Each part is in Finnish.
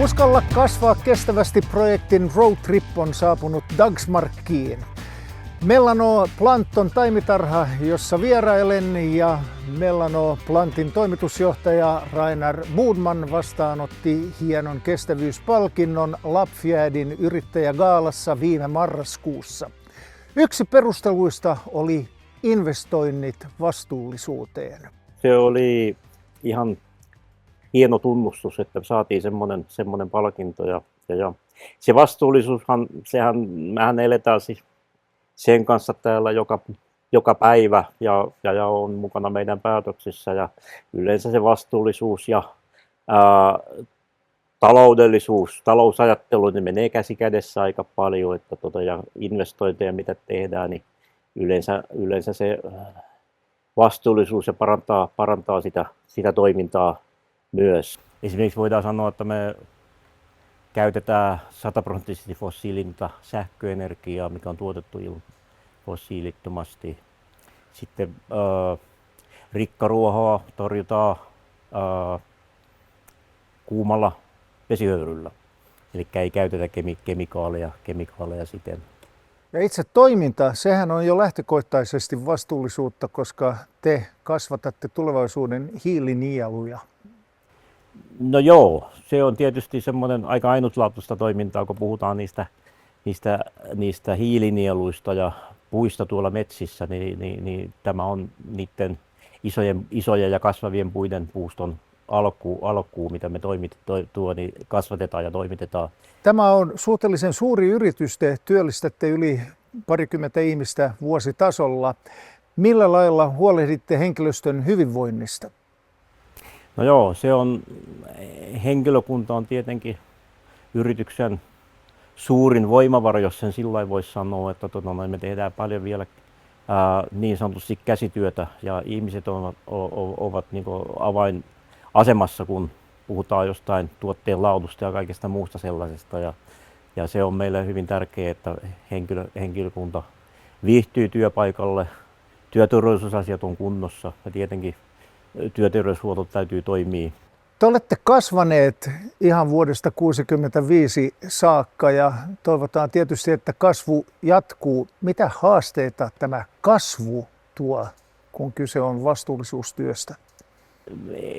Uskalla kasvaa kestävästi projektin Road Trip on saapunut Dagsmarkiin. Mellano Plant on taimitarha, jossa vierailen, ja Mellano Plantin toimitusjohtaja Rainer Budman vastaanotti hienon kestävyyspalkinnon Lappfjärdin yrittäjägaalassa viime marraskuussa. Yksi perusteluista oli investoinnit vastuullisuuteen. Se oli ihan hieno tunnustus, että saatiin semmoinen palkinto ja se vastuullisuushan, mehän eletään siis sen kanssa täällä joka päivä ja on mukana meidän päätöksissä, ja yleensä se vastuullisuus ja taloudellisuus, talousajattelu, niin menee käsi kädessä aika paljon, että ja investointeja mitä tehdään, niin yleensä se vastuullisuus ja parantaa sitä toimintaa myös. Esimerkiksi voidaan sanoa, että me käytetään 100% fossiilinta sähköenergiaa, mikä on tuotettu fossiilittomasti. Sitten rikkaruohoa torjutaan kuumalla vesihöyryllä, eli ei käytetä kemikaaleja siten. Ja itse toiminta, sehän on jo lähtökohtaisesti vastuullisuutta, koska te kasvatatte tulevaisuuden hiilinieluja. No joo, se on tietysti semmoinen aika ainutlaatuista toimintaa, kun puhutaan niistä hiilinieluista ja puista tuolla metsissä, niin tämä on niiden isojen ja kasvavien puiden puuston alkuun, mitä me kasvatetaan ja toimitetaan. Tämä on suhteellisen suuri yritys, te työllistätte yli 20 ihmistä vuositasolla. Millä lailla huolehditte henkilöstön hyvinvoinnista? No joo, henkilökunta on tietenkin yrityksen suurin voimavara, jos sen sillä lailla voisi sanoa, että me tehdään paljon vielä niin sanotusti käsityötä, ja ihmiset ovat niin kuin avainasemassa, kun puhutaan jostain tuotteen laadusta ja kaikesta muusta sellaisesta, ja se on meille hyvin tärkeää, että henkilökunta viihtyy työpaikalle, työturvallisuusasiat on kunnossa, ja tietenkin työterveyshuolto täytyy toimia. Te olette kasvaneet ihan vuodesta 1965 saakka, ja toivotaan tietysti, että kasvu jatkuu. Mitä haasteita tämä kasvu tuo, kun kyse on vastuullisuustyöstä?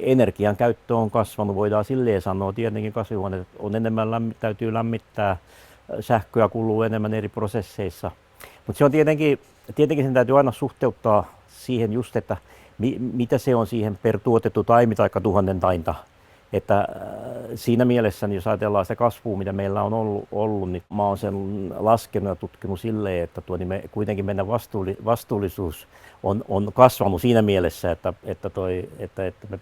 Energian käyttö on kasvanut, voidaan silleen sanoa. Tietenkin kasvihuoneet on enemmän, täytyy lämmittää, sähköä kuluu enemmän eri prosesseissa. Mutta se on tietenkin sen täytyy aina suhteuttaa siihen just, että mitä se on siihen per tuotettu taimi tai 1000 tainta. Että siinä mielessä, jos ajatellaan sitä kasvua, mitä meillä on ollut, niin mä oon sen laskenut ja tutkinut silleen, että kuitenkin meidän vastuullisuus on kasvanut siinä mielessä, että me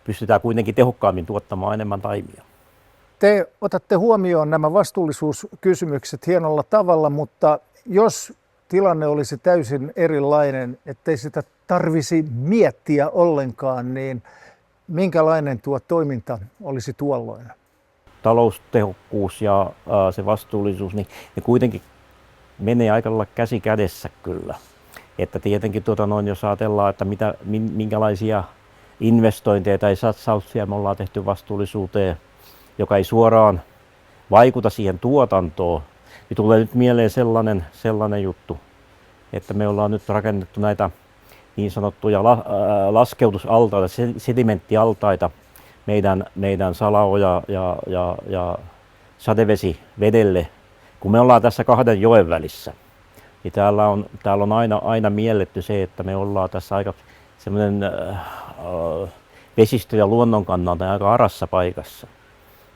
pystytään kuitenkin tehokkaammin tuottamaan enemmän taimia. Te otatte huomioon nämä vastuullisuuskysymykset hienolla tavalla, mutta jos tilanne olisi täysin erilainen, ettei sitä tarvisi miettiä ollenkaan, niin minkälainen tuo toiminta olisi tuolloin? Taloustehokkuus ja se vastuullisuus, niin ne kuitenkin menee aika lailla käsi kädessä kyllä. Että tietenkin jos ajatellaan, että minkälaisia investointeja tai satsauksia me ollaan tehty vastuullisuuteen, joka ei suoraan vaikuta siihen tuotantoon, niin tulee nyt mieleen sellainen juttu, että me ollaan nyt rakennettu näitä niin sanottuja laskeutusaltaita, sedimenttialtaita meidän salaoja ja sadevesivedelle, kun me ollaan tässä 2 joen välissä. Niin täällä on aina mielletty se, että me ollaan tässä aika semmoinen vesistö- ja luonnon kannalta aika arassa paikassa.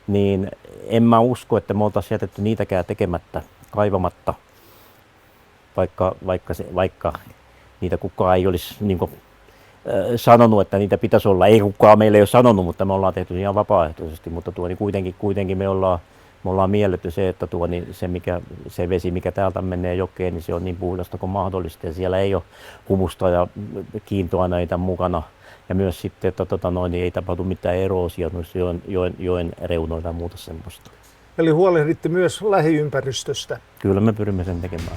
Niin en mä usko, että me oltaisiin jätetty niitäkään tekemättä, kaivamatta, vaikka niitä kukaan ei olisi sanonut, että niitä pitäisi olla. Ei kukaan meille ole sanonut, mutta me ollaan tehty ihan vapaaehtoisesti. Mutta kuitenkin me ollaan mielletty se, että se vesi, mikä täältä menee jokeen, niin se on niin puhdasta kuin mahdollista. Ja siellä ei ole humusta ja kiintoaineita mukana. Ja myös sitten, että niin ei tapahdu mitään eroosia joen reunoilla ja muuta semmoista. Eli huolehditte myös lähiympäristöstä? Kyllä me pyrimme sen tekemään.